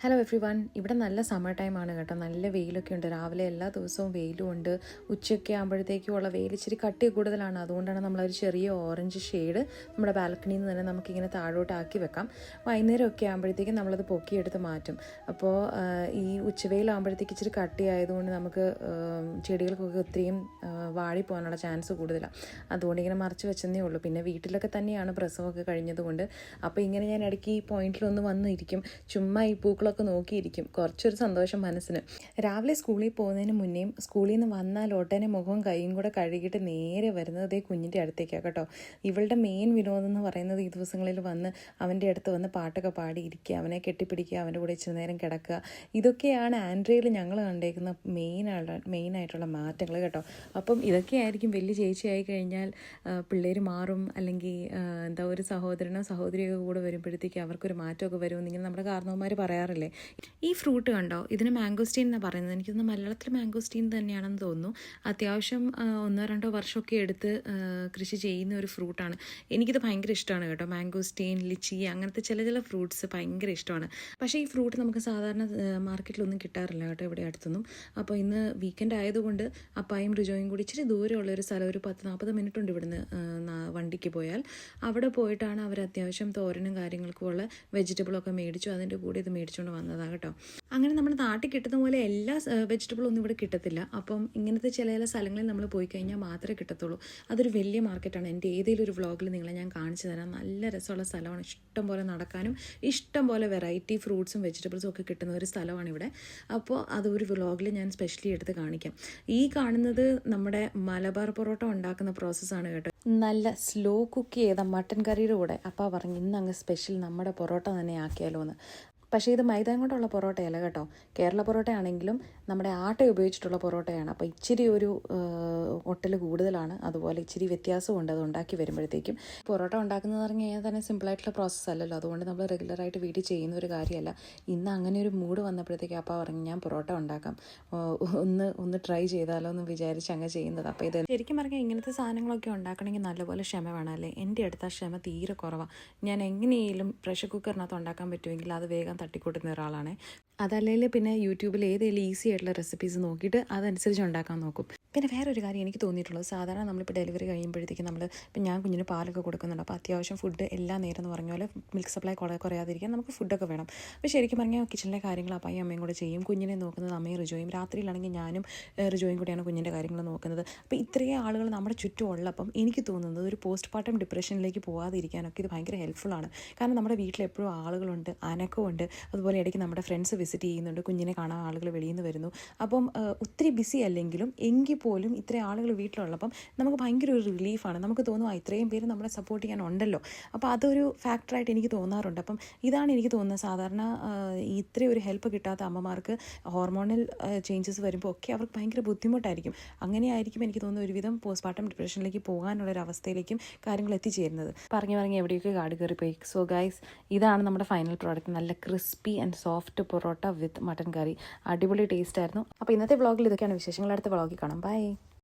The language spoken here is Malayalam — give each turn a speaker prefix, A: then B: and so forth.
A: Hello every one. ഇവിടെ നല്ല സമ്മർ ടൈമാണ് കേട്ടോ. നല്ല വെയിലൊക്കെ ഉണ്ട്. രാവിലെ എല്ലാ ദിവസവും വെയിലും ഉണ്ട്. ഉച്ചയൊക്കെ ആകുമ്പോഴത്തേക്കുമുള്ള വെയിൽ ഇച്ചിരി കട്ടി കൂടുതലാണ്. അതുകൊണ്ടാണ് നമ്മളൊരു ചെറിയ ഓറഞ്ച് ഷെയ്ഡ് നമ്മുടെ ബാൽക്കണിയിൽ നിന്ന് തന്നെ നമുക്കിങ്ങനെ താഴോട്ടാക്കി വെക്കാം. വൈകുന്നേരമൊക്കെ ആകുമ്പോഴത്തേക്കും നമ്മളത് പൊക്കിയെടുത്ത് മാറ്റും. അപ്പോൾ ഈ ഉച്ചവെയിലാകുമ്പോഴത്തേക്ക് ഇച്ചിരി കട്ടി ആയതുകൊണ്ട് നമുക്ക് ചെടികൾക്കൊക്കെ ഒത്തിരിയും വാടിപ്പോകാനുള്ള ചാൻസ് കൂടുതലാണ്. അതുകൊണ്ട് ഇങ്ങനെ മറച്ച് വെച്ചെന്നേ ഉള്ളൂ. പിന്നെ വീട്ടിലൊക്കെ തന്നെയാണ് പ്രസവമൊക്കെ കഴിഞ്ഞതുകൊണ്ട്. അപ്പോൾ ഇങ്ങനെ ഞാൻ ഇടയ്ക്ക് ഈ പോയിന്റിലൊന്ന് വന്നിരിക്കും. ചുമ്മാ ഈ പൂക്കളൊക്കെ നോക്കിയിരിക്കും. കുറച്ചൊരു സന്തോഷം മനസ്സിന്. രാവിലെ സ്കൂളിൽ പോകുന്നതിന് മുന്നേയും സ്കൂളിൽ നിന്ന് വന്നാൽ ഉടനെ മുഖവും കൈയും കൂടെ കഴുകിയിട്ട് നേരെ വരുന്നത് അതേ കുഞ്ഞിൻ്റെ അടുത്തേക്കാണ് കേട്ടോ. ഇവളുടെ മെയിൻ വിനോദം എന്ന് പറയുന്നത് ഈ ദിവസങ്ങളിൽ വന്ന് അവൻ്റെ അടുത്ത് വന്ന് പാട്ടൊക്കെ പാടിയിരിക്കുക, അവനെ കെട്ടിപ്പിടിക്കുക, അവൻ്റെ കൂടെ ഇച്ചിരി നേരം കിടക്കുക. ഇതൊക്കെയാണ് ആൻഡ്രയിൽ ഞങ്ങൾ കണ്ടേക്കുന്ന മെയിനായിട്ടുള്ള മാറ്റങ്ങൾ കേട്ടോ. അപ്പം ഇതൊക്കെയായിരിക്കും വലിയ ചേച്ചിയായി കഴിഞ്ഞാൽ പിള്ളേർ മാറും, അല്ലെങ്കിൽ ഒരു സഹോദരനോ സഹോദരിയൊക്കെ കൂടെ വരുമ്പോഴത്തേക്ക് അവർക്കൊരു മാറ്റമൊക്കെ വരുമെന്ന് ഇങ്ങനെ നമ്മുടെ കാരണവന്മാർ പറയാറില്ലേ. ഈ ഫ്രൂട്ട് കണ്ടോ, ഇതിന് മാംഗോസ്റ്റീൻ എന്നാണ് പറയുന്നത്. എനിക്കൊന്ന് മലയാളത്തിൽ മാംഗോസ്റ്റീൻ തന്നെയാണെന്ന് തോന്നുന്നു. അത്യാവശ്യം 1-2 വർഷമൊക്കെ എടുത്ത് കൃഷി ചെയ്യുന്ന ഒരു ഫ്രൂട്ടാണ്. എനിക്കിത് ഭയങ്കര ഇഷ്ടമാണ് കേട്ടോ. മാംഗോസ്റ്റീൻ, ലിച്ചി, അങ്ങനത്തെ ചില ഫ്രൂട്ട്സ് ഭയങ്കര ഇഷ്ടമാണ്. പക്ഷേ ഈ ഫ്രൂട്ട് നമുക്ക് സാധാരണ മാർക്കറ്റിലൊന്നും കിട്ടാറില്ല കേട്ടോ, ഇവിടെ അടുത്തൊന്നും. അപ്പോൾ ഇന്ന് വീക്കെൻഡ് ആയതുകൊണ്ട് അപ്പായും റിജോയും കൂടി ഇച്ചിരി ദൂരമുള്ളൊരു സ്ഥലം, ഒരു 10-40 മിനിറ്റ് ഉണ്ട് ഇവിടുന്ന് വണ്ടിക്ക് പോയാൽ. അവിടെ പോയിട്ടാണ് അവർ അത്യാവശ്യം തോരനും കാര്യങ്ങൾക്കും ഉള്ള വെജിറ്റബിളൊക്കെ മേടിച്ചു. അതിൻ്റെ കൂടെ ഇത് മേടിച്ചുകൊണ്ട് വന്നതാണ് കേട്ടോ. അങ്ങനെ നമ്മുടെ നാട്ടിൽ കിട്ടുന്ന പോലെ എല്ലാ വെജിറ്റബിളൊന്നും ഇവിടെ കിട്ടത്തില്ല. അപ്പം ഇങ്ങനത്തെ ചില സ്ഥലങ്ങളിൽ നമ്മൾ പോയി കഴിഞ്ഞാൽ മാത്രമേ കിട്ടത്തുള്ളൂ. അതൊരു വലിയ മാർക്കറ്റാണ്. എൻ്റെ ഏതെങ്കിലും ഒരു വ്ളോഗിൽ നിങ്ങളെ ഞാൻ കാണിച്ചു തരാം. നല്ല രസമുള്ള സ്ഥലമാണ്. ഇഷ്ടം പോലെ നടക്കാനും ഇഷ്ടം പോലെ വെറൈറ്റി ഫ്രൂട്ട്സും വെജിറ്റബിൾസും ഒക്കെ കിട്ടുന്ന ഒരു സ്ഥലമാണ് ഇവിടെ. അപ്പോൾ അതൊരു വ്ളോഗിൽ ഞാൻ സ്പെഷ്യലി എടുത്ത് കാണിക്കാം. ഈ കാണുന്നത് നമ്മുടെ മലബാർ പൊറോട്ട ഉണ്ടാക്കുന്ന പ്രോസസ്സാണ് കേട്ടോ. നല്ല സ്ലോ കുക്ക് ചെയ്ത മട്ടൻ കറിയുടെ കൂടെ അപ്പോൾ പറഞ്ഞു ഇന്ന് അങ്ങ് സ്പെഷ്യൽ നമ്മുടെ പൊറോട്ട തന്നെ ആക്കിയാലോ എന്ന്. പക്ഷേ ഇത് മൈദയും കൊണ്ടുള്ള പൊറോട്ടയല്ല കേട്ടോ. കേരള പൊറോട്ട ആണെങ്കിലും നമ്മുടെ ആട്ട ഉപയോഗിച്ചിട്ടുള്ള പൊറോട്ടയാണ്. അപ്പോൾ ഇച്ചിരി ഒരു ഒട്ടൽ കൂടുതലാണ്. അതുപോലെ ഇച്ചിരി വ്യത്യാസമുണ്ട് അത് ഉണ്ടാക്കി വരുമ്പോഴത്തേക്കും. പൊറോട്ട ഉണ്ടാക്കുന്നത് പറഞ്ഞു കഴിഞ്ഞാൽ തന്നെ സിമ്പിളായിട്ടുള്ള പ്രോസസ്സ് അല്ലല്ലോ. അതുകൊണ്ട് നമ്മൾ റെഗുലറായിട്ട് വീട്ടിൽ ചെയ്യുന്ന ഒരു കാര്യമല്ല. ഇന്ന് അങ്ങനെ ഒരു മൂഡ് വന്നപ്പോഴത്തേക്കും അപ്പോൾ പറഞ്ഞു ഞാൻ പൊറോട്ട ഉണ്ടാക്കാം, ഒന്ന് ട്രൈ ചെയ്താലോ എന്ന് വിചാരിച്ച് അങ്ങ് ചെയ്യുന്നത്. അപ്പോൾ ഇത് ശരിക്കും പറഞ്ഞാൽ ഇങ്ങനത്തെ സാധനങ്ങളൊക്കെ ഉണ്ടാക്കണമെങ്കിൽ നല്ലപോലെ ക്ഷമ വേണം അല്ലേ. എൻ്റെ അടുത്ത ക്ഷമ തീരെ കുറവാണ്. ഞാൻ എങ്ങനെയെങ്കിലും പ്രഷർ കുക്കറിനകത്ത് ഉണ്ടാക്കാൻ പറ്റുമെങ്കിൽ അത് വേഗം തട്ടിക്കൂട്ടുന്ന ഒരാളാണ്. അതല്ലെങ്കിൽ പിന്നെ യൂട്യൂബിൽ ഏതെങ്കിലും ഈസി ആയിട്ടുള്ള റെസിപ്പീസ് നോക്കിയിട്ട് അതനുസരിച്ച് ഉണ്ടാക്കാൻ നോക്കും. പിന്നെ വേറൊരു കാര്യം എനിക്ക് തോന്നിയിട്ടുള്ളത്, സാധാരണ നമ്മളിപ്പോൾ ഡെലിവറി കഴിയുമ്പോഴത്തേക്കും ഇപ്പം ഞാൻ കുഞ്ഞിന് പാലൊക്കെ കൊടുക്കുന്നുണ്ട്. അപ്പോൾ അത്യാവശ്യം ഫുഡ് എല്ലാ നേരം എന്ന് പറഞ്ഞ പോലെ മിൽക്ക് സപ്ലൈ കുറയാതിരിക്കാൻ നമുക്ക് ഫുഡൊക്കെ വേണം. അപ്പോൾ ശരിക്കും പറഞ്ഞാൽ കിച്ചണിലെ കാര്യങ്ങൾ അപ്പായും അമ്മയും കൂടെ ചെയ്യും. കുഞ്ഞിനെ നോക്കുന്നത് അമ്മയും റിജോയും. രാത്രിയിലാണെങ്കിൽ ഞാനും റിജോയും കൂടിയാണ് കുഞ്ഞിൻ്റെ കാര്യങ്ങൾ നോക്കുന്നത്. അപ്പോൾ ഇത്രയും ആളുകൾ നമ്മുടെ ചുറ്റും ഉള്ളപ്പം എനിക്ക് തോന്നുന്നത് ഒരു പോസ്റ്റ്മോർട്ടം ഡിപ്രഷനിലേക്ക് പോകാതിരിക്കാനൊക്കെ ഇത് ഭയങ്കര ഹെൽപ്ഫുള്ളാണ്. കാരണം നമ്മുടെ വീട്ടിൽ എപ്പോഴും ആളുകളുണ്ട്, അനക്കമുണ്ട്. അതുപോലെ ഇടയ്ക്ക് നമ്മുടെ ഫ്രണ്ട്സ് വിസിറ്റ് ചെയ്യുന്നുണ്ട്, കുഞ്ഞിനെ കാണാൻ ആളുകൾ വെളിയിൽ നിന്ന് വരുന്നു. അപ്പം ഒത്തിരി ബിസി അല്ലെങ്കിലും എങ്കിൽ പോലും ഇത്രയും ആളുകൾ വീട്ടിലുള്ളപ്പം നമുക്ക് ഭയങ്കര ഒരു റിലീഫാണ്. നമുക്ക് തോന്നും ഇത്രയും പേര് നമ്മളെ സപ്പോർട്ട് ചെയ്യാനുണ്ടല്ലോ. അപ്പോൾ അതൊരു ഫാക്ടറായിട്ട് എനിക്ക് തോന്നാറുണ്ട്. അപ്പം ഇതാണ് എനിക്ക് തോന്നുന്നത്. സാധാരണ ഇത്രയും ഒരു ഹെൽപ്പ് കിട്ടാത്ത അമ്മമാർക്ക് ഹോർമോണൽ ചേഞ്ചസ് വരുമ്പോൾ ഒക്കെ അവർക്ക് ഭയങ്കര ബുദ്ധിമുട്ടായിരിക്കും. അങ്ങനെയായിരിക്കും എനിക്ക് തോന്നുന്നു ഒരുവിധം പോസ്റ്റ്മോർട്ടം ഡിപ്രഷനിലേക്ക് പോകാനുള്ളൊരവസ്ഥയിലേക്കും കാര്യങ്ങൾ എത്തിച്ചേരുന്നത്. പറഞ്ഞ് എവിടെയൊക്കെ കാട് കയറിപ്പോയി. സോ ഗൈസ്, ഇതാണ് നമ്മുടെ ഫൈനൽ പ്രോഡക്റ്റ്. നല്ല crispy and soft parotta with mutton curry. അടിപൊളി ടേസ്റ്റ് ആയിരുന്നു. അപ്പോൾ ഇന്നത്തെ വ്ളോഗിൽ ഇതൊക്കെയാണ് വിശേഷങ്ങൾ. അടുത്ത വ്ളോഗിൽ കാണാം. ബൈ.